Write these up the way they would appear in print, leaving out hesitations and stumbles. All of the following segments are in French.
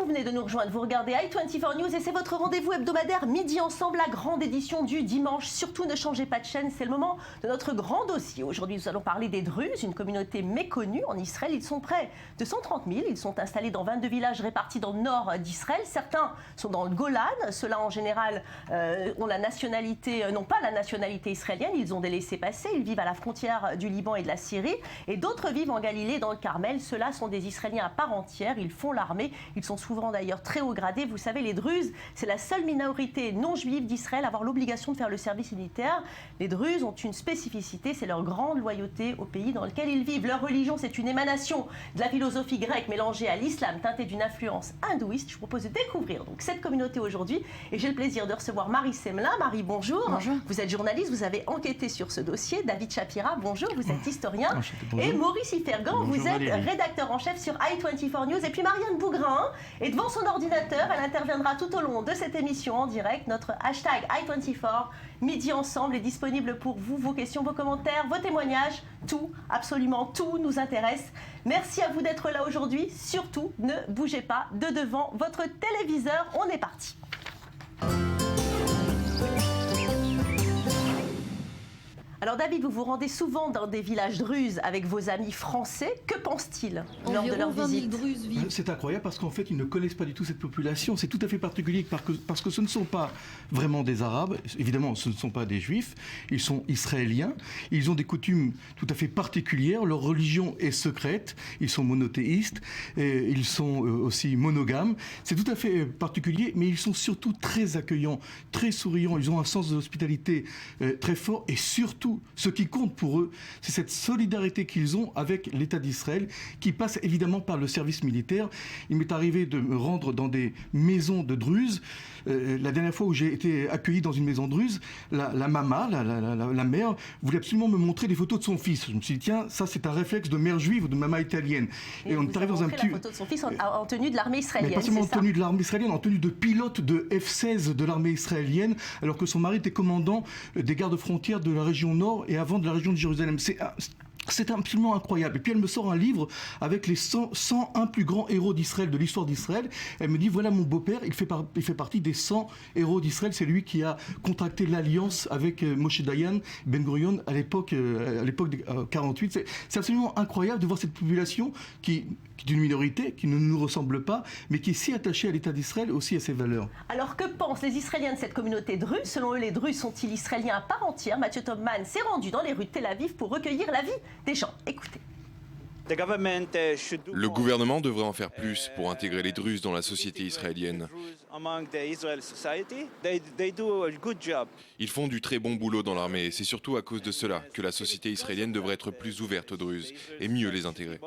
vous venez de nous rejoindre, vous regardez i24 News et c'est votre rendez-vous hebdomadaire Midi Ensemble, la grande édition du dimanche. Surtout ne changez pas de chaîne, c'est le moment de notre grand dossier. Aujourd'hui, nous allons parler des Druzes, une communauté méconnue en Israël. Ils sont près de 130 000, ils sont installés dans 22 villages répartis dans le nord d'Israël. Certains sont dans le Golan, ceux-là en général ont la nationalité, n'ont pas la nationalité israélienne, ils ont des laissez-passer, ils vivent à la frontière du Liban et de la Syrie. Et d'autres vivent en Galilée, dans le Carmel. Ceux-là sont des Israéliens à part entière, ils font l'armée, ils sont souvent d'ailleurs très haut gradés. Vous savez, les Druzes, c'est la seule minorité non juive d'Israël à avoir l'obligation de faire le service militaire. Les Druzes ont une spécificité, c'est leur grande loyauté au pays dans lequel ils vivent. Leur religion, c'est une émanation de la philosophie grecque mélangée à l'islam, teintée d'une influence hindouiste. Je vous propose de découvrir donc cette communauté aujourd'hui et j'ai le plaisir de recevoir Marie Semelin. Marie, bonjour. Bonjour. Vous êtes journaliste, vous avez enquêté sur ce dossier. David Shapira, bonjour, vous êtes historien. Bonjour. Et Maurice Ifergan, Bonjour, vous êtes Valérie. rédacteur en chef sur i24 News. Et puis Marianne Bougrain est devant son ordinateur. Elle interviendra tout au long de cette émission en direct. Notre hashtag i24 Midi Ensemble est disponible pour vous, vos questions, vos commentaires, vos témoignages. Tout, absolument tout nous intéresse. Merci à vous d'être là aujourd'hui. Surtout, ne bougez pas de devant votre téléviseur. On est parti. Alors David, vous vous rendez souvent dans des villages druzes avec vos amis français. Que pensent-ils lors de leur Environ 20 000 visite? Druzes vivent. C'est incroyable parce qu'en fait, ils ne connaissent pas du tout cette population. C'est tout à fait particulier parce que ce ne sont pas vraiment des Arabes. Évidemment, ce ne sont pas des Juifs. Ils sont Israéliens. Ils ont des coutumes tout à fait particulières. Leur religion est secrète. Ils sont monothéistes. Et ils sont aussi monogames. C'est tout à fait particulier, mais ils sont surtout très accueillants, très souriants. Ils ont un sens de l'hospitalité très fort. Et surtout, ce qui compte pour eux, c'est cette solidarité qu'ils ont avec l'État d'Israël, qui passe évidemment par le service militaire. Il m'est arrivé de me rendre dans des maisons de Druzes. La dernière fois où j'ai été accueilli dans une maison druze, la mama, la mère, voulait absolument me montrer des photos de son fils. Je me suis dit, tiens, ça c'est un réflexe de mère juive ou de maman italienne. Et on est arrivé dans un petit... la photo de son fils en tenue de l'armée israélienne. Mais pas seulement en tenue de l'armée israélienne, en tenue de pilote de F-16 de l'armée israélienne, alors que son mari était commandant des gardes frontières de la région nord et avant de la région de Jérusalem. C'est absolument incroyable. Et puis elle me sort un livre avec les 101 plus grands héros d'Israël, de l'histoire d'Israël. Elle me dit, voilà mon beau-père, il fait partie des 100 héros d'Israël. C'est lui qui a contracté l'alliance avec Moshe Dayan, Ben Gurion à l'époque de 48. C'est absolument incroyable de voir cette population qui est une minorité, qui ne nous ressemble pas, mais qui est si attachée à l'État d'Israël et aussi à ses valeurs. Alors que pensent les Israéliens de cette communauté druze? Selon eux, les Druzes sont-ils Israéliens à part entière? Mathieu Tobman s'est rendu dans les rues de Tel Aviv pour recueillir l'avis des gens. Écoutez. Le gouvernement devrait en faire plus pour intégrer les Druzes dans la société israélienne. Ils font du très bon boulot dans l'armée et c'est surtout à cause de cela que la société israélienne devrait être plus ouverte aux Druzes et mieux les intégrer.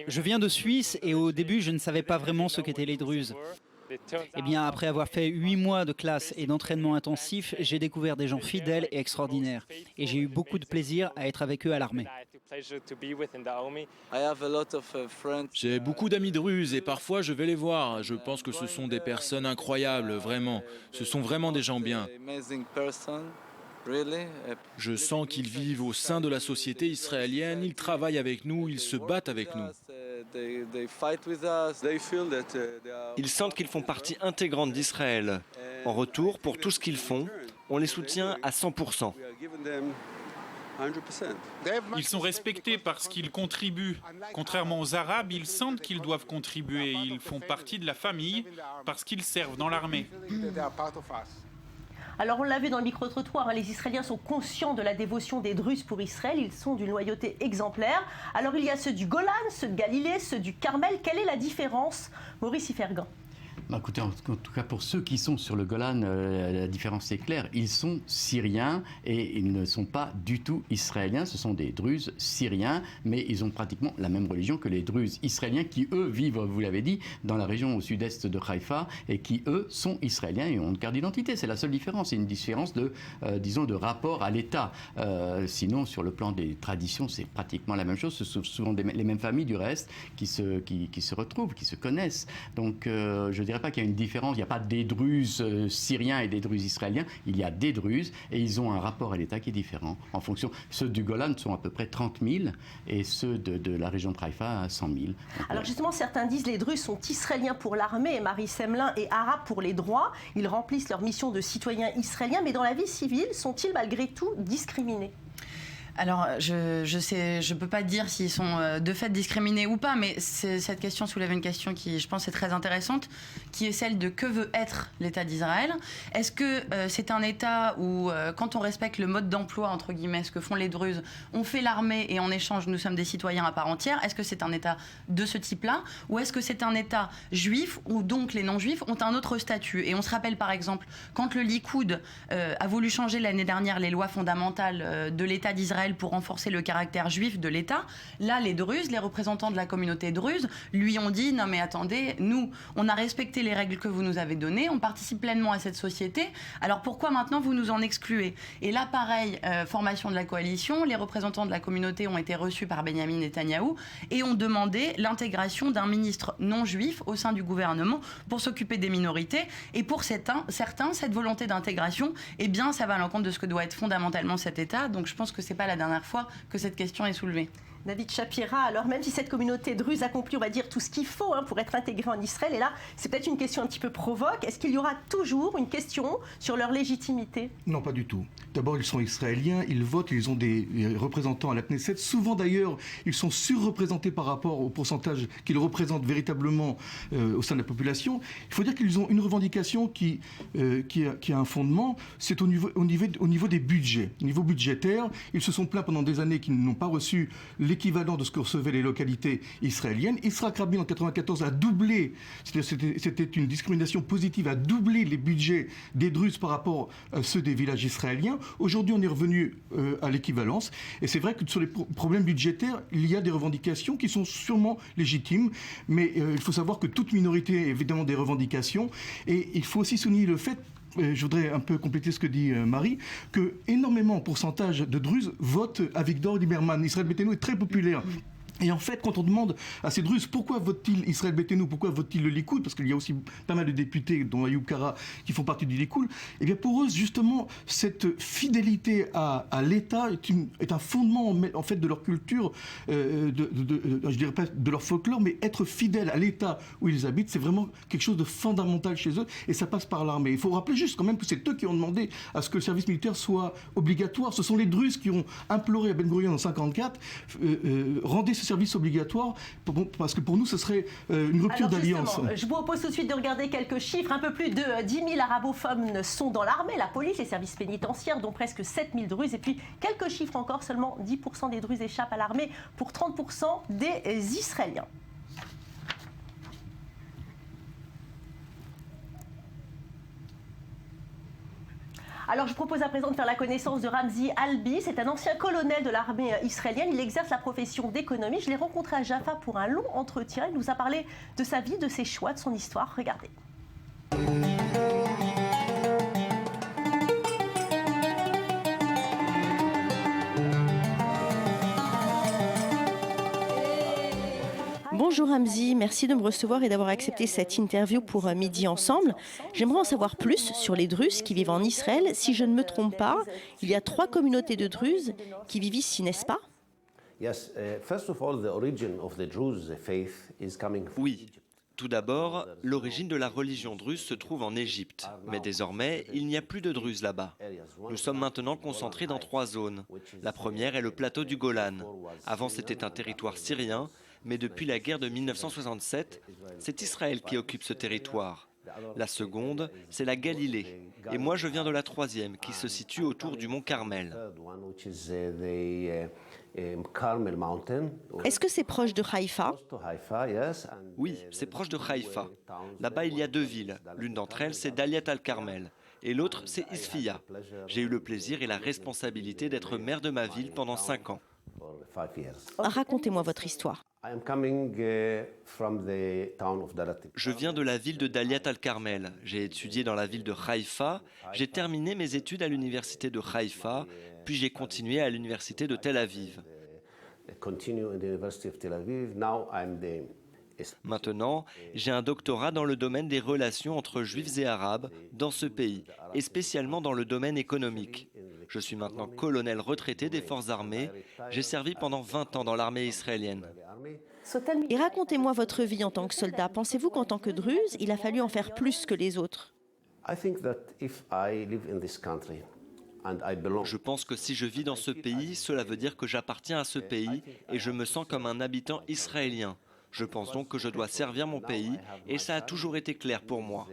Je viens de Suisse et au début, je ne savais pas vraiment ce qu'étaient les Druzes. Eh bien, après avoir fait 8 mois de classe et d'entraînement intensif, j'ai découvert des gens fidèles et extraordinaires. Et j'ai eu beaucoup de plaisir à être avec eux à l'armée. J'ai beaucoup d'amis druzes et parfois je vais les voir. Je pense que ce sont des personnes incroyables, vraiment. Ce sont vraiment des gens bien. Je sens qu'ils vivent au sein de la société israélienne, ils travaillent avec nous, ils se battent avec nous. Ils sentent qu'ils font partie intégrante d'Israël. En retour, pour tout ce qu'ils font, on les soutient à 100%. Ils sont respectés parce qu'ils contribuent. Contrairement aux Arabes, ils sentent qu'ils doivent contribuer. Ils font partie de la famille parce qu'ils servent dans l'armée. Alors on l'a vu dans le micro-trottoir, hein, les Israéliens sont conscients de la dévotion des Druzes pour Israël, ils sont d'une loyauté exemplaire. Alors il y a ceux du Golan, ceux de Galilée, ceux du Carmel. Quelle est la différence, Maurice Ifergan? Écoutez, en tout cas pour ceux qui sont sur le Golan, la différence est claire. Ils sont syriens et ils ne sont pas du tout israéliens. Ce sont des Druzes syriens, mais ils ont pratiquement la même religion que les Druzes israéliens qui, eux, vivent, vous l'avez dit, dans la région au sud-est de Haïfa et qui, eux, sont israéliens et ont une carte d'identité. C'est la seule différence. C'est une différence de, disons, de rapport à l'État. Sinon, sur le plan des traditions, c'est pratiquement la même chose. Ce sont souvent les mêmes familles, du reste, qui se retrouvent, qui se connaissent. Donc, je dirais dirais pas qu'il y a une différence. Il n'y a pas des Druzes syriens et des Druzes israéliens. Il y a des Druzes et ils ont un rapport à l'État qui est différent en fonction. Ceux du Golan sont à peu près 30 000 et ceux de la région de Haïfa 100 000. Donc, alors justement, certains disent les Druzes sont israéliens pour l'armée et Marie Semelin et arabes pour les droits. Ils remplissent leur mission de citoyens israéliens, mais dans la vie civile, sont-ils malgré tout discriminés ? Alors, je peux pas dire s'ils sont de fait discriminés ou pas, mais cette question soulève une question qui, je pense, est très intéressante, qui est celle de que veut être l'État d'Israël. Est-ce que c'est un État où, quand on respecte le mode d'emploi, entre guillemets, ce que font les Druzes, on fait l'armée et en échange, nous sommes des citoyens à part entière? Est-ce que c'est un État de ce type-là? Ou est-ce que c'est un État juif, où donc les non-juifs ont un autre statut? Et on se rappelle, par exemple, quand le Likoud a voulu changer l'année dernière les lois fondamentales de l'État d'Israël pour renforcer le caractère juif de l'État. Là, les Druzes, les représentants de la communauté druze, lui ont dit « Non mais attendez, nous, on a respecté les règles que vous nous avez données, on participe pleinement à cette société, alors pourquoi maintenant vous nous en excluez ?» Et là, pareil, formation de la coalition, les représentants de la communauté ont été reçus par Benyamin Netanyahou et ont demandé l'intégration d'un ministre non juif au sein du gouvernement pour s'occuper des minorités. Et pour certains, cette volonté d'intégration, eh bien, ça va à l'encontre de ce que doit être fondamentalement cet État. Donc je pense que c'est pas la dernière fois que cette question est soulevée. David Shapira, alors même si cette communauté druze accomplit, on va dire, tout ce qu'il faut pour être intégrée en Israël, et là, c'est peut-être une question un petit peu provoque, est-ce qu'il y aura toujours une question sur leur légitimité? Non, pas du tout. D'abord, ils sont israéliens, ils votent, ils ont des représentants à la Knesset. Souvent, d'ailleurs, ils sont surreprésentés par rapport au pourcentage qu'ils représentent véritablement au sein de la population. Il faut dire qu'ils ont une revendication qui a un fondement, c'est au niveau des budgets. Au niveau budgétaire, ils se sont plaints pendant des années qu'ils n'ont pas reçu l'équivalent de ce que recevaient les localités israéliennes. Yitzhak Rabin, en 1994, a doublé, c'était une discrimination positive, a doublé les budgets des Druzes par rapport à ceux des villages israéliens. Aujourd'hui, on est revenu à l'équivalence. Et c'est vrai que sur les problèmes budgétaires, il y a des revendications qui sont sûrement légitimes, mais il faut savoir que toute minorité a évidemment des revendications. Et il faut aussi souligner le fait, je voudrais un peu compléter ce que dit Marie, que énormément en pourcentage de Druzes votent Avigdor Lieberman. Israël Beitenou est très populaire. Et en fait, quand on demande à ces Druzes pourquoi votent-ils Israël Beitenou, pourquoi votent-ils le Likoud, parce qu'il y a aussi pas mal de députés, dont Ayoub Kara, qui font partie du Likoud, et bien pour eux, justement, cette fidélité à l'État est un fondement en fait de leur culture, je dirais pas de leur folklore, mais être fidèle à l'État où ils habitent, c'est vraiment quelque chose de fondamental chez eux, et ça passe par l'armée. Il faut rappeler juste quand même que c'est eux qui ont demandé à ce que le service militaire soit obligatoire. Ce sont les Druzes qui ont imploré à Ben Gurion en 1954, rendez ce service obligatoire, parce que pour nous, ce serait une rupture d'alliance. Je vous propose tout de suite de regarder quelques chiffres. Un peu plus de 10 000 arabophones sont dans l'armée, la police, les services pénitentiaires, dont presque 7 000 Druzes. Et puis, quelques chiffres encore, seulement 10% des Druzes échappent à l'armée pour 30% des Israéliens. Alors je propose à présent de faire la connaissance de Ramzi Albi. C'est un ancien colonel de l'armée israélienne. Il exerce la profession d'économie. Je l'ai rencontré à Jaffa pour un long entretien. Il nous a parlé de sa vie, de ses choix, de son histoire. Regardez. Bonjour Ramzi, merci de me recevoir et d'avoir accepté cette interview pour Midi Ensemble. J'aimerais en savoir plus sur les Druzes qui vivent en Israël. Si je ne me trompe pas, il y a 3 communautés de Druzes qui vivent ici, n'est-ce pas? Oui. Tout d'abord, l'origine de la religion druze se trouve en Égypte. Mais désormais, il n'y a plus de Druzes là-bas. Nous sommes maintenant concentrés dans 3 zones. La première est le plateau du Golan. Avant, c'était un territoire syrien. Mais depuis la guerre de 1967, c'est Israël qui occupe ce territoire. La seconde, c'est la Galilée. Et moi, je viens de la 3e, qui se situe autour du mont Carmel. Est-ce que c'est proche de Haïfa? Oui, c'est proche de Haïfa. Là-bas, il y a 2 villes. L'une d'entre elles, c'est Daliat al-Carmel. Et l'autre, c'est Isfia. J'ai eu le plaisir et la responsabilité d'être maire de ma ville pendant 5 ans. Racontez-moi votre histoire. Je viens de la ville de Daliat al-Carmel. J'ai étudié dans la ville de Haïfa. J'ai terminé mes études à l'université de Haïfa, puis j'ai continué à l'université de Tel Aviv. Maintenant, j'ai un doctorat dans le domaine des relations entre juifs et arabes dans ce pays, et spécialement dans le domaine économique. Je suis maintenant colonel retraité des forces armées. J'ai servi pendant 20 ans dans l'armée israélienne. Et racontez-moi votre vie en tant que soldat. Pensez-vous qu'en tant que Druze, il a fallu en faire plus que les autres? Je pense que si je vis dans ce pays, cela veut dire que j'appartiens à ce pays et je me sens comme un habitant israélien. Je pense donc que je dois servir mon pays et ça a toujours été clair pour moi.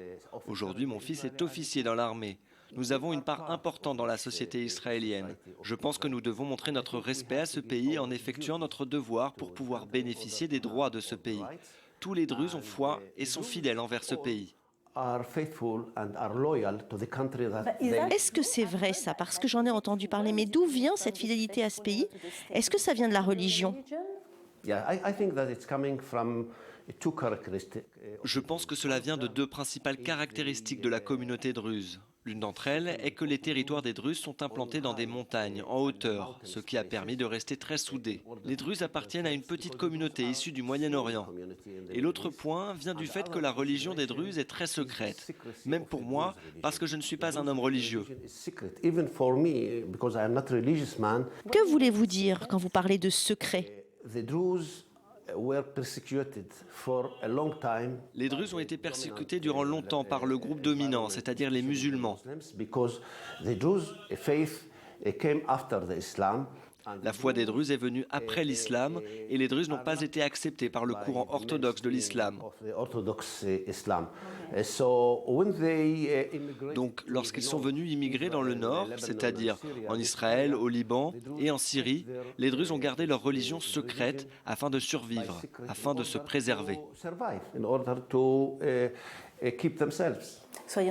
Aujourd'hui, mon fils est officier dans l'armée. Nous avons une part importante dans la société israélienne. Je pense que nous devons montrer notre respect à ce pays en effectuant notre devoir pour pouvoir bénéficier des droits de ce pays. Tous les Druzes ont foi et sont fidèles envers ce pays. Est-ce que c'est vrai ça? Parce que j'en ai entendu parler. Mais d'où vient cette fidélité à ce pays? Est-ce que ça vient de la religion? Je pense que cela vient de deux principales caractéristiques de la communauté druze. L'une d'entre elles est que les territoires des Druzes sont implantés dans des montagnes, en hauteur, ce qui a permis de rester très soudés. Les Druzes appartiennent à une petite communauté issue du Moyen-Orient. Et l'autre point vient du fait que la religion des Druzes est très secrète, même pour moi, parce que je ne suis pas un homme religieux. Que voulez-vous dire quand vous parlez de secret? Les Druzes ont été persécutés durant longtemps par le groupe dominant, c'est-à-dire les musulmans. La foi des Druzes est venue après l'islam et les Druzes n'ont pas été acceptés par le courant orthodoxe de l'islam. Donc, lorsqu'ils sont venus immigrer dans le nord, c'est-à-dire en Israël, au Liban et en Syrie, les Druzes ont gardé leur religion secrète afin de survivre, afin de se préserver.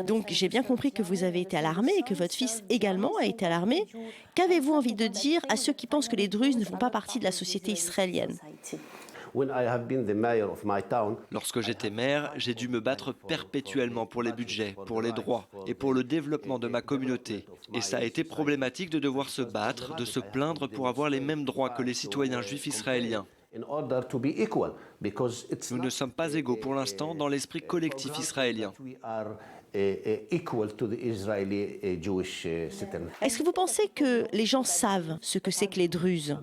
Donc j'ai bien compris que vous avez été à l'armée et que votre fils également a été à l'armée. Qu'avez-vous envie de dire à ceux qui pensent que les Druzes ne font pas partie de la société israélienne? Lorsque j'étais maire, j'ai dû me battre perpétuellement pour les budgets, pour les droits et pour le développement de ma communauté. Et ça a été problématique de devoir se battre, de se plaindre pour avoir les mêmes droits que les citoyens juifs israéliens. Nous ne sommes pas égaux pour l'instant dans l'esprit collectif israélien. Est-ce que vous pensez que les gens savent ce que c'est que les Druzes?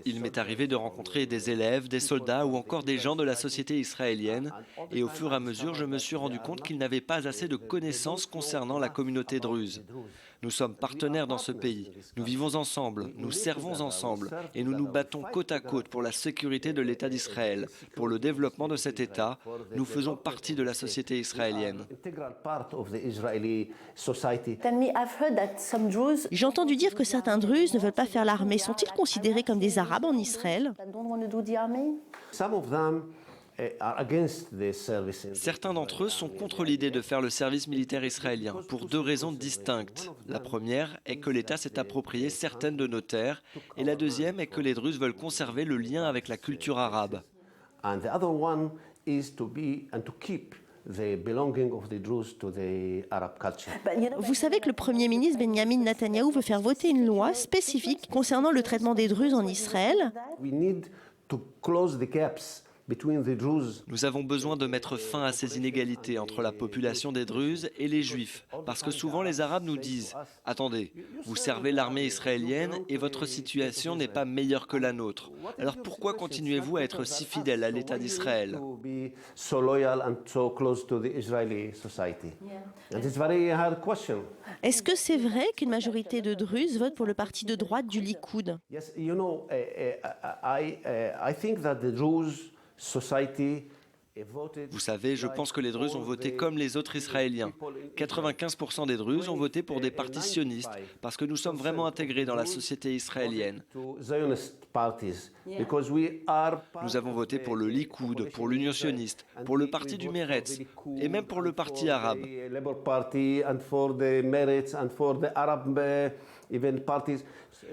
Il m'est arrivé de rencontrer des élèves, des soldats ou encore des gens de la société israélienne et au fur et à mesure, je me suis rendu compte qu'ils n'avaient pas assez de connaissances concernant la communauté druze. Nous sommes partenaires dans ce pays, nous vivons ensemble, nous servons ensemble et nous nous battons côte à côte pour la sécurité de l'État d'Israël, pour le développement de cet État. Nous faisons partie de la société israélienne. J'ai entendu dire que certains Druzes ne veulent pas faire l'armée. Sont-ils considérés comme des Arabes en Israël? Certains d'entre eux sont contre l'idée de faire le service militaire israélien pour deux raisons distinctes. La première est que l'État s'est approprié certaines de nos terres et la deuxième est que les Druzes veulent conserver le lien avec la culture arabe. Vous savez que le Premier ministre Benjamin Netanyahou veut faire voter une loi spécifique concernant le traitement des Druzes en Israël. Nous avons besoin de mettre fin à ces inégalités entre la population des Druzes et les Juifs, parce que souvent les Arabes nous disent « Attendez, vous servez l'armée israélienne et votre situation n'est pas meilleure que la nôtre. Alors pourquoi continuez-vous à être si fidèles à l'État d'Israël ?» Est-ce que c'est vrai qu'une majorité de Druzes vote pour le parti de droite du Likoud? Vous savez, je pense que les Druzes ont voté comme les autres Israéliens. 95% des Druzes ont voté pour des partis sionistes, parce que nous sommes vraiment intégrés dans la société israélienne. Nous avons voté pour le Likoud, pour l'Union sioniste, pour le parti du Meretz, et même pour le parti arabe.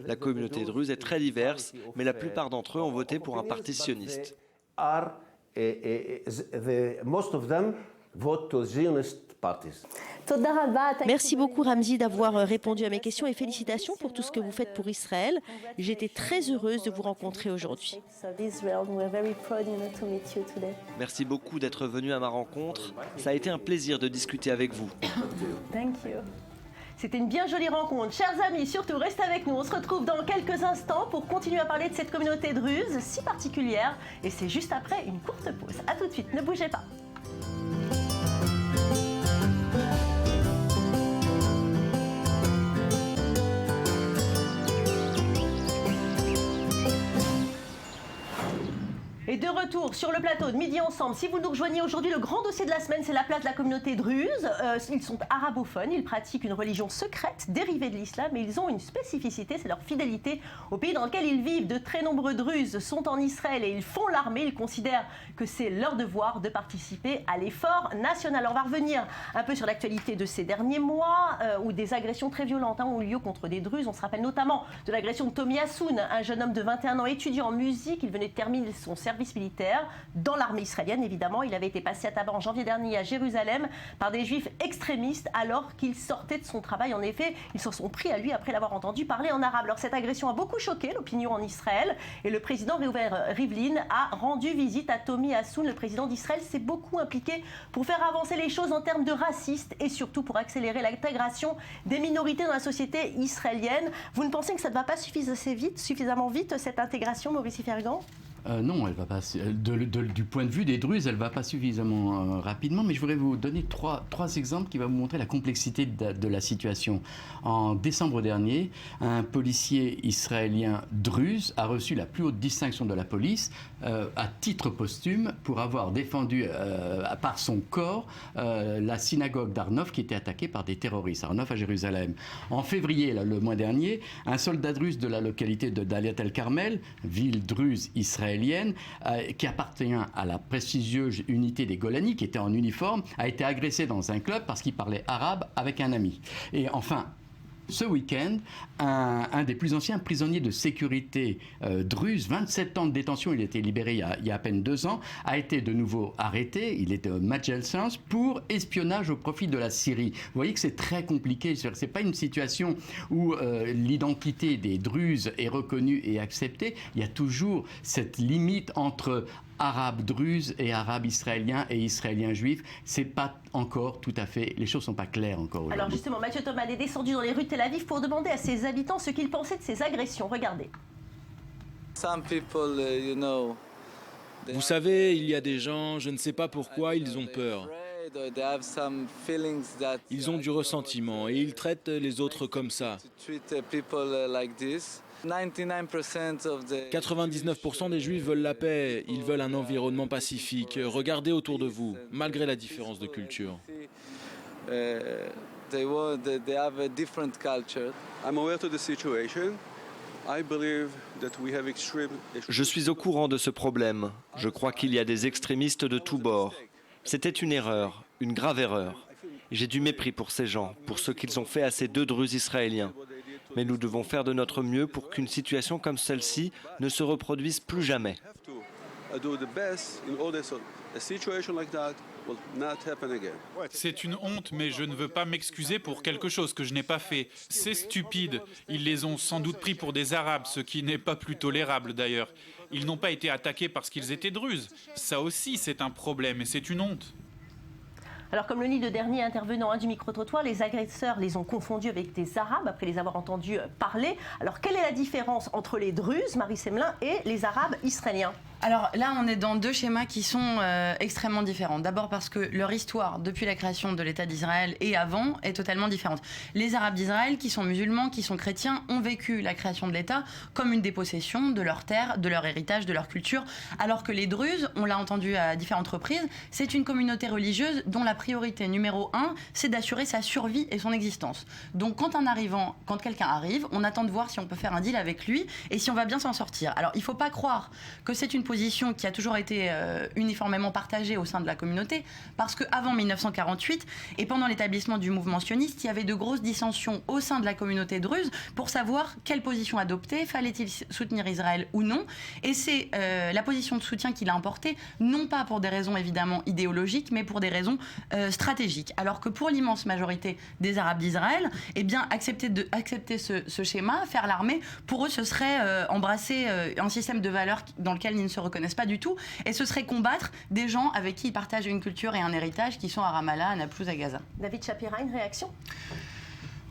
La communauté druze est très diverse, mais la plupart d'entre eux ont voté pour un parti sioniste. Merci beaucoup Ramzi d'avoir répondu à mes questions et félicitations pour tout ce que vous faites pour Israël. J'étais très heureuse de vous rencontrer aujourd'hui. Merci beaucoup d'être venu à ma rencontre. Ça a été un plaisir de discuter avec vous. C'était une bien jolie rencontre. Chers amis, surtout restez avec nous. On se retrouve dans quelques instants pour continuer à parler de cette communauté druze si particulière. Et c'est juste après une courte pause. A tout de suite, ne bougez pas. Et de retour sur le plateau de Midi Ensemble. Si vous nous rejoignez aujourd'hui, le grand dossier de la semaine, c'est la place de la communauté druze. Ils sont arabophones, ils pratiquent une religion secrète dérivée de l'islam et ils ont une spécificité, c'est leur fidélité au pays dans lequel ils vivent. De très nombreux druzes sont en Israël et ils font l'armée. Ils considèrent que c'est leur devoir de participer à l'effort national. On va revenir un peu sur l'actualité de ces derniers mois où des agressions très violentes ont eu lieu contre des druzes. On se rappelle notamment de l'agression de Tommy Hassoun, un jeune homme de 21 ans étudiant en musique. Il venait de terminer son service militaire dans l'armée israélienne, évidemment. Il avait été passé à tabac en janvier dernier à Jérusalem par des juifs extrémistes alors qu'il sortait de son travail. En effet, ils s'en sont pris à lui après l'avoir entendu parler en arabe. Alors cette agression a beaucoup choqué l'opinion en Israël et le président Reuven Rivlin a rendu visite à Tommy Hassoun. Le président d'Israël s'est beaucoup impliqué pour faire avancer les choses en termes de racistes et surtout pour accélérer l'intégration des minorités dans la société israélienne. Vous ne pensez que ça ne va pas suffisamment vite cette intégration, Maurice Fergan ? Non, elle va pas. Du point de vue des Druzes, elle ne va pas suffisamment rapidement. Mais je voudrais vous donner trois exemples qui vont vous montrer la complexité de la situation. En décembre dernier, un policier israélien druze a reçu la plus haute distinction de la police à titre posthume pour avoir défendu par son corps la synagogue d'Arnof qui était attaquée par des terroristes. Arnof à Jérusalem. En février, le mois dernier, un soldat druze de la localité de Daliat el-Carmel, ville druze israélienne, qui appartient à la prestigieuse unité des Golani, qui était en uniforme, a été agressé dans un club parce qu'il parlait arabe avec un ami. Et enfin, ce week-end, un des plus anciens prisonniers de sécurité druze, 27 ans de détention, il a été libéré il y a à peine 2 ans, a été de nouveau arrêté, il était au Majalsens, pour espionnage au profit de la Syrie. Vous voyez que c'est très compliqué, ce n'est pas une situation où l'identité des druzes est reconnue et acceptée, il y a toujours cette limite entre arabes druzes et arabes israéliens et israéliens juifs, c'est pas encore tout à fait, les choses sont pas claires encore aujourd'hui. Alors justement, Mathieu Thomas est descendu dans les rues de Tel Aviv pour demander à ses habitants ce qu'ils pensaient de ces agressions. Regardez. Vous savez, il y a des gens, je ne sais pas pourquoi, ils ont peur. Ils ont du ressentiment et ils traitent les autres comme ça. 99% des Juifs veulent la paix, ils veulent un environnement pacifique. Regardez autour de vous, malgré la différence de culture. Je suis au courant de ce problème. Je crois qu'il y a des extrémistes de tous bords. C'était une erreur, une grave erreur. J'ai du mépris pour ces gens, pour ce qu'ils ont fait à ces 2 druzes israéliens. Mais nous devons faire de notre mieux pour qu'une situation comme celle-ci ne se reproduise plus jamais. C'est une honte, mais je ne veux pas m'excuser pour quelque chose que je n'ai pas fait. C'est stupide. Ils les ont sans doute pris pour des Arabes, ce qui n'est pas plus tolérable d'ailleurs. Ils n'ont pas été attaqués parce qu'ils étaient druzes. Ça aussi, c'est un problème et c'est une honte. Alors comme le dit le dernier intervenant du micro-trottoir, les agresseurs les ont confondus avec des Arabes après les avoir entendus parler. Alors quelle est la différence entre les Druzes, Marie Semelin, et les Arabes israéliens ? Alors là, on est dans 2 schémas qui sont extrêmement différents. D'abord parce que leur histoire, depuis la création de l'État d'Israël et avant, est totalement différente. Les Arabes d'Israël, qui sont musulmans, qui sont chrétiens, ont vécu la création de l'État comme une dépossession de leurs terres, de leur héritage, de leur culture. Alors que les Druzes, on l'a entendu à différentes reprises, c'est une communauté religieuse dont la priorité numéro 1, c'est d'assurer sa survie et son existence. Donc quand quelqu'un arrive, on attend de voir si on peut faire un deal avec lui et si on va bien s'en sortir. Alors il ne faut pas croire que c'est une position position qui a toujours été uniformément partagée au sein de la communauté, parce qu'avant 1948 et pendant l'établissement du mouvement sioniste, il y avait de grosses dissensions au sein de la communauté druze pour savoir quelle position adopter, fallait-il soutenir Israël ou non. Et c'est la position de soutien qu'il a emportée, non pas pour des raisons évidemment idéologiques, mais pour des raisons stratégiques. Alors que pour l'immense majorité des Arabes d'Israël, eh bien, accepter ce schéma, faire l'armée, pour eux, ce serait embrasser un système de valeurs dans lequel ils ne se reconnaissent pas du tout, et ce serait combattre des gens avec qui ils partagent une culture et un héritage, qui sont à Ramallah, à Naplouse, à Gaza. David Shapira, une réaction ?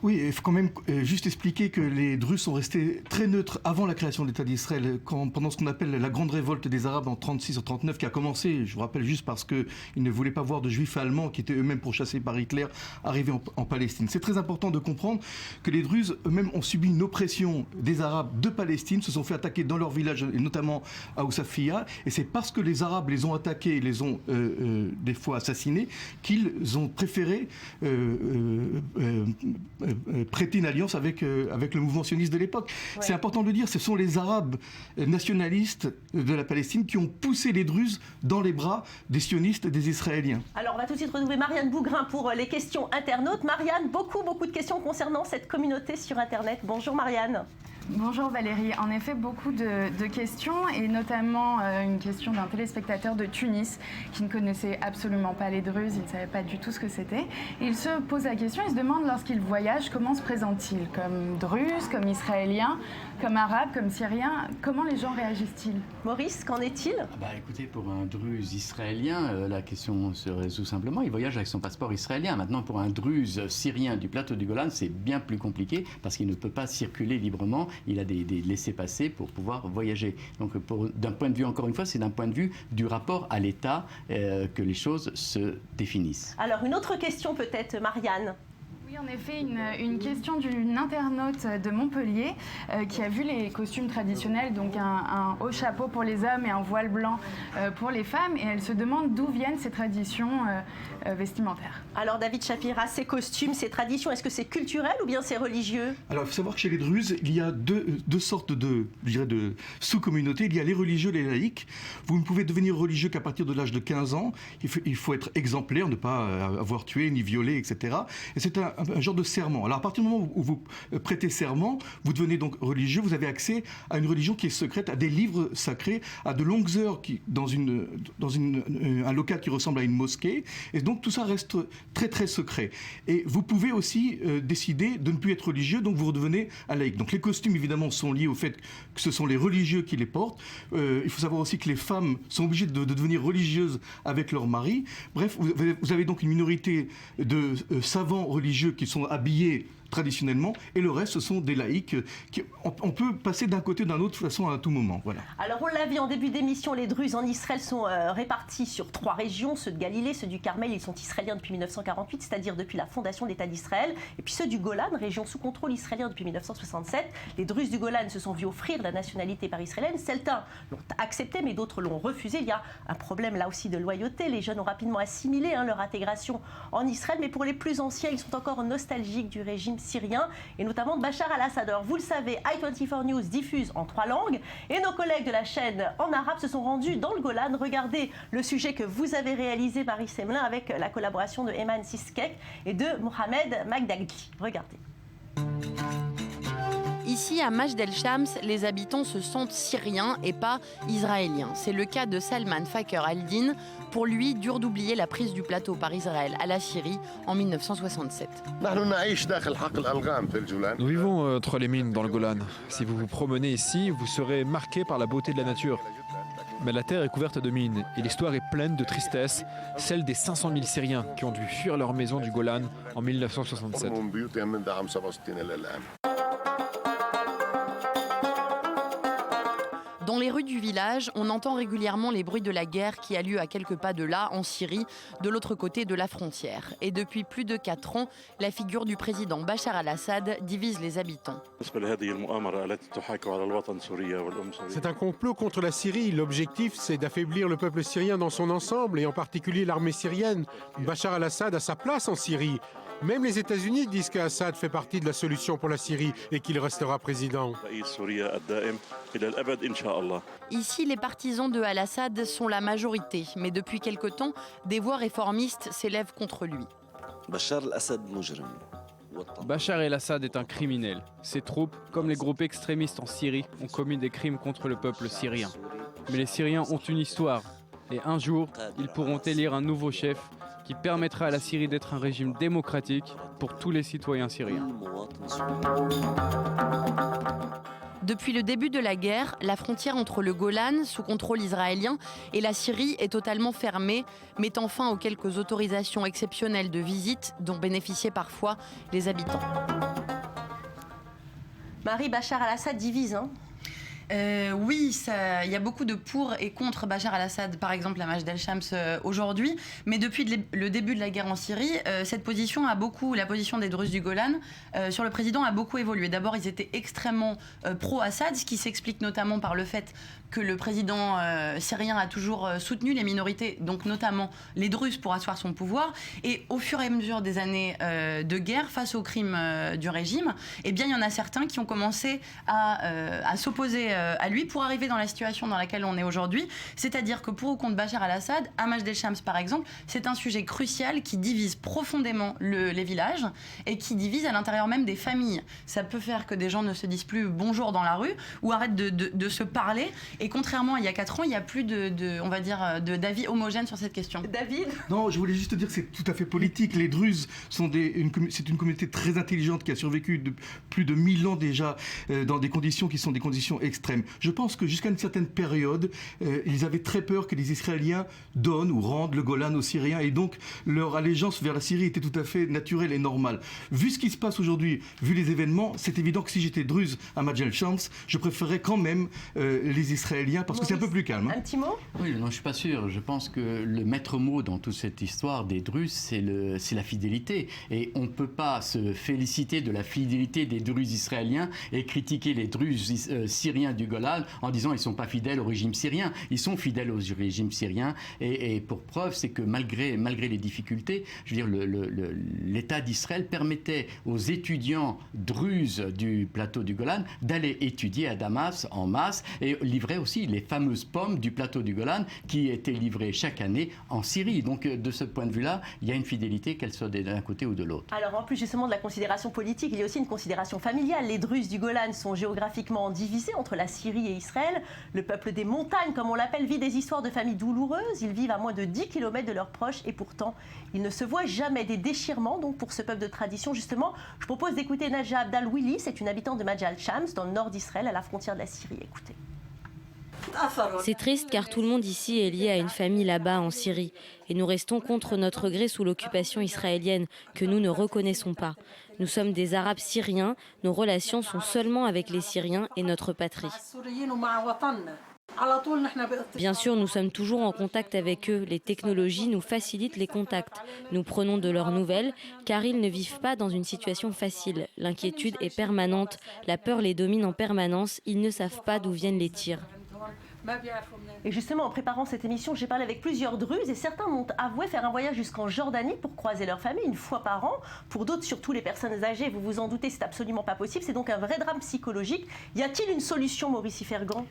Oui, il faut quand même juste expliquer que les Druzes sont restés très neutres avant la création de l'État d'Israël, pendant ce qu'on appelle la grande révolte des Arabes en 36 ou 39, qui a commencé, je vous rappelle juste parce qu'ils ne voulaient pas voir de Juifs allemands qui étaient eux-mêmes pourchassés par Hitler arriver en Palestine. C'est très important de comprendre que les Druzes eux-mêmes ont subi une oppression des Arabes de Palestine, se sont fait attaquer dans leur village, et notamment à Oussafia, et c'est parce que les Arabes les ont attaqués, les ont des fois assassinés, qu'ils ont préféré prêter une alliance avec le mouvement sioniste de l'époque. Ouais. C'est important de le dire, ce sont les Arabes nationalistes de la Palestine qui ont poussé les Druzes dans les bras des sionistes, des Israéliens. Alors on va tout de suite retrouver Marianne Bougrain pour les questions internautes. Marianne, beaucoup de questions concernant cette communauté sur Internet. Bonjour Marianne. Bonjour Valérie. En effet, beaucoup de questions, et notamment une question d'un téléspectateur de Tunis qui ne connaissait absolument pas les Druzes, il ne savait pas du tout ce que c'était. Il se pose la question, il se demande lorsqu'il voyage, comment se présente-t-il ? Comme Druze, comme Israélien, comme Arabe, comme Syrien ? Comment les gens réagissent-ils ? Maurice, qu'en est-il ? Écoutez, pour un Druze israélien, la question se résout simplement. Il voyage avec son passeport israélien. Maintenant, pour un Druze syrien du plateau du Golan, c'est bien plus compliqué parce qu'il ne peut pas circuler librement. Il a des laissez-passer pour pouvoir voyager. Donc, d'un point de vue, encore une fois, c'est d'un point de vue du rapport à l'État que les choses se définissent. Alors, une autre question peut-être, Marianne. Oui, en effet, une question d'une internaute de Montpellier qui a vu les costumes traditionnels, donc un haut chapeau pour les hommes et un voile blanc pour les femmes, et elle se demande d'où viennent ces traditions vestimentaires. Alors David Shapira, ces costumes, ces traditions, est-ce que c'est culturel ou bien c'est religieux ? Alors il faut savoir que chez les Druzes, il y a deux sortes de sous-communautés. Il y a les religieux et les laïcs. Vous ne pouvez devenir religieux qu'à partir de l'âge de 15 ans. Il faut être exemplaire, ne pas avoir tué ni violé, etc. Et c'est un genre de serment. Alors à partir du moment où vous prêtez serment, vous devenez donc religieux, vous avez accès à une religion qui est secrète, à des livres sacrés, à de longues heures dans un local qui ressemble à une mosquée. Et donc tout ça reste très très secret. Et vous pouvez aussi décider de ne plus être religieux, donc vous redevenez un laïc. Donc les costumes évidemment sont liés au fait que ce sont les religieux qui les portent. Il faut savoir aussi que les femmes sont obligées de devenir religieuses avec leur mari. Bref, vous avez donc une minorité de savants religieux qui sont habillés traditionnellement, et le reste, ce sont des laïcs. On peut passer d'un côté ou d'un autre de façon à tout moment. Voilà. Alors, on l'a vu en début d'émission, les Druzes en Israël sont répartis sur 3 régions. Ceux de Galilée, ceux du Carmel, ils sont israéliens depuis 1948, c'est-à-dire depuis la fondation de l'État d'Israël. Et puis ceux du Golan, région sous contrôle israélien depuis 1967. Les Druzes du Golan se sont vus offrir la nationalité par israélienne. Certains l'ont accepté, mais d'autres l'ont refusé. Il y a un problème là aussi de loyauté. Les jeunes ont rapidement assimilé leur intégration en Israël, mais pour les plus anciens, ils sont encore nostalgiques du régime syrien, et notamment de Bachar al-Assad. Alors, vous le savez, i24 News diffuse en 3 langues, et nos collègues de la chaîne en arabe se sont rendus dans le Golan. Regardez le sujet que vous avez réalisé, Paris Semelin, avec la collaboration de Eman Siskek et de Mohamed Magdagli. Regardez. Ici, à Majd el-Shams, les habitants se sentent syriens et pas israéliens. C'est le cas de Salman Fakr al-Din. Pour lui, dur d'oublier la prise du plateau par Israël à la Syrie en 1967. Nous vivons entre les mines dans le Golan. Si vous vous promenez ici, vous serez marqué par la beauté de la nature. Mais la terre est couverte de mines et l'histoire est pleine de tristesse, celle des 500 000 Syriens qui ont dû fuir leur maison du Golan en 1967. Dans les rues du village, on entend régulièrement les bruits de la guerre qui a lieu à quelques pas de là, en Syrie, de l'autre côté de la frontière. Et depuis plus de 4 ans, la figure du président Bachar al-Assad divise les habitants. C'est un complot contre la Syrie. L'objectif, c'est d'affaiblir le peuple syrien dans son ensemble, et en particulier l'armée syrienne. Bachar al-Assad a sa place en Syrie. Même les États-Unis disent qu'Assad fait partie de la solution pour la Syrie et qu'il restera président. Ici, les partisans de Al-Assad sont la majorité, mais depuis quelque temps, des voix réformistes s'élèvent contre lui. Bachar el-Assad est un criminel. Ses troupes, comme les groupes extrémistes en Syrie, ont commis des crimes contre le peuple syrien. Mais les Syriens ont une histoire, et un jour, ils pourront élire un nouveau chef qui permettra à la Syrie d'être un régime démocratique pour tous les citoyens syriens. Depuis le début de la guerre, la frontière entre le Golan, sous contrôle israélien, et la Syrie est totalement fermée, mettant fin aux quelques autorisations exceptionnelles de visite dont bénéficiaient parfois les habitants. Marie, Bachar al-Assad divise, hein? Oui, il y a beaucoup de pour et contre Bachar al-Assad, par exemple la Majd el-Shams aujourd'hui. Mais depuis le début de la guerre en Syrie, cette position la position des Druzes du Golan sur le président a beaucoup évolué. D'abord, ils étaient extrêmement pro-Assad, ce qui s'explique notamment par le fait que le président syrien a toujours soutenu les minorités, donc notamment les Druzes, pour asseoir son pouvoir. Et au fur et à mesure des années de guerre, face aux crimes du régime, eh bien, il y en a certains qui ont commencé à s'opposer à lui pour arriver dans la situation dans laquelle on est aujourd'hui. C'est-à-dire que pour ou contre Bachar al-Assad, à Majd el-Shams par exemple, c'est un sujet crucial qui divise profondément les villages et qui divise à l'intérieur même des familles. Ça peut faire que des gens ne se disent plus bonjour dans la rue ou arrêtent de se parler. Et contrairement à il y a 4 ans, il n'y a plus d'avis homogènes sur cette question. David ? Non, je voulais juste dire que c'est tout à fait politique. Les Druzes c'est une communauté très intelligente qui a survécu de plus de 1000 ans déjà dans des conditions qui sont des conditions extrêmes. Je pense que jusqu'à une certaine période, ils avaient très peur que les Israéliens donnent ou rendent le Golan aux Syriens, et donc leur allégeance vers la Syrie était tout à fait naturelle et normale. Vu ce qui se passe aujourd'hui, vu les événements, c'est évident que si j'étais Druze à Majd el-Shams, je préférerais quand même les Israéliens parce que c'est un peu plus calme. Un petit mot ? Oui, non, je suis pas sûr. Je pense que le maître mot dans toute cette histoire des Druzes, c'est la fidélité. Et on ne peut pas se féliciter de la fidélité des Druzes israéliens et critiquer les Druzes syriens du Golan en disant ils ne sont pas fidèles au régime syrien. Ils sont fidèles au régime syrien et pour preuve, c'est que malgré les difficultés, je veux dire, l'État d'Israël permettait aux étudiants druzes du plateau du Golan d'aller étudier à Damas en masse et livrer aussi les fameuses pommes du plateau du Golan qui étaient livrées chaque année en Syrie. Donc de ce point de vue-là, il y a une fidélité, qu'elle soit d'un côté ou de l'autre. Alors en plus justement de la considération politique, il y a aussi une considération familiale. Les Druzes du Golan sont géographiquement divisés entre la Syrie et Israël. Le peuple des montagnes, comme on l'appelle, vit des histoires de famille douloureuses. Ils vivent à moins de 10 km de leurs proches et pourtant, ils ne se voient jamais. Des déchirements, donc pour ce peuple de tradition, justement, je propose d'écouter Najah Abdal-Willi. C'est une habitante de Majd el-Shams, dans le nord d'Israël, à la frontière de la Syrie. Écoutez. C'est triste car tout le monde ici est lié à une famille là-bas en Syrie et nous restons contre notre gré sous l'occupation israélienne que nous ne reconnaissons pas. Nous sommes des Arabes syriens, nos relations sont seulement avec les Syriens et notre patrie. Bien sûr, nous sommes toujours en contact avec eux. Les technologies nous facilitent les contacts. Nous prenons de leurs nouvelles car ils ne vivent pas dans une situation facile. L'inquiétude est permanente, la peur les domine en permanence, ils ne savent pas d'où viennent les tirs. Et justement, en préparant cette émission, j'ai parlé avec plusieurs Druzes et certains m'ont avoué faire un voyage jusqu'en Jordanie pour croiser leur famille une fois par an. Pour d'autres, surtout les personnes âgées, vous vous en doutez, c'est absolument pas possible. C'est donc un vrai drame psychologique. Y a-t-il une solution, Maurice Fergan ?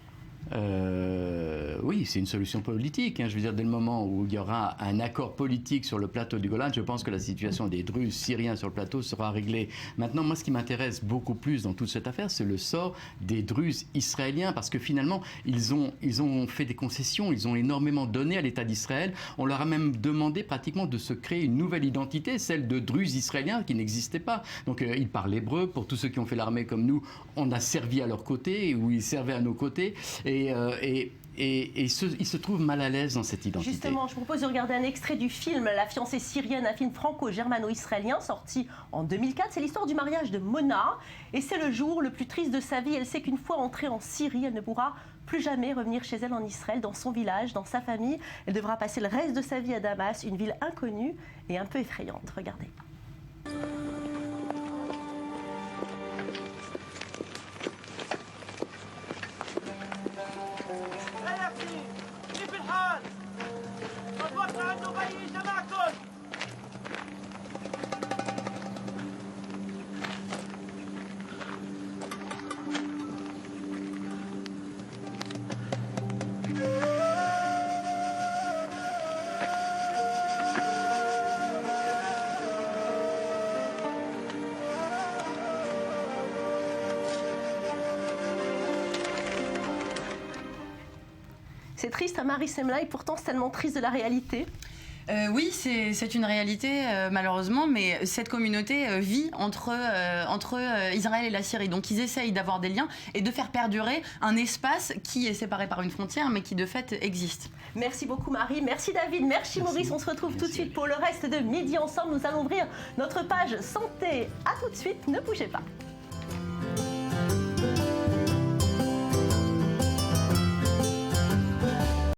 Oui, c'est une solution politique. Je veux dire, dès le moment où il y aura un accord politique sur le plateau du Golan, je pense que la situation des Druzes syriens sur le plateau sera réglée. Maintenant, moi, ce qui m'intéresse beaucoup plus dans toute cette affaire, c'est le sort des Druzes israéliens, parce que finalement, ils ont fait des concessions, ils ont énormément donné à l'État d'Israël. On leur a même demandé pratiquement de se créer une nouvelle identité, celle de Druzes israéliens, qui n'existait pas. Donc, ils parlent hébreu. Pour tous ceux qui ont fait l'armée comme nous, on a servi à leur côté, ou ils servaient à nos côtés. Et ils se trouvent mal à l'aise dans cette identité. Justement, je vous propose de regarder un extrait du film La fiancée syrienne, un film franco-germano-israélien sorti en 2004. C'est l'histoire du mariage de Mona et c'est le jour le plus triste de sa vie. Elle sait qu'une fois entrée en Syrie, elle ne pourra plus jamais revenir chez elle en Israël, dans son village, dans sa famille. Elle devra passer le reste de sa vie à Damas, une ville inconnue et un peu effrayante. Regardez. C'est triste à Marie Semla et pourtant c'est tellement triste de la réalité. Oui, c'est une réalité malheureusement, mais cette communauté vit entre Israël et la Syrie. Donc ils essayent d'avoir des liens et de faire perdurer un espace qui est séparé par une frontière, mais qui de fait existe. Merci beaucoup Marie, merci David, merci Maurice. On se retrouve tout de suite pour le reste de Midi Ensemble. Nous allons ouvrir notre page santé. À tout de suite, ne bougez pas.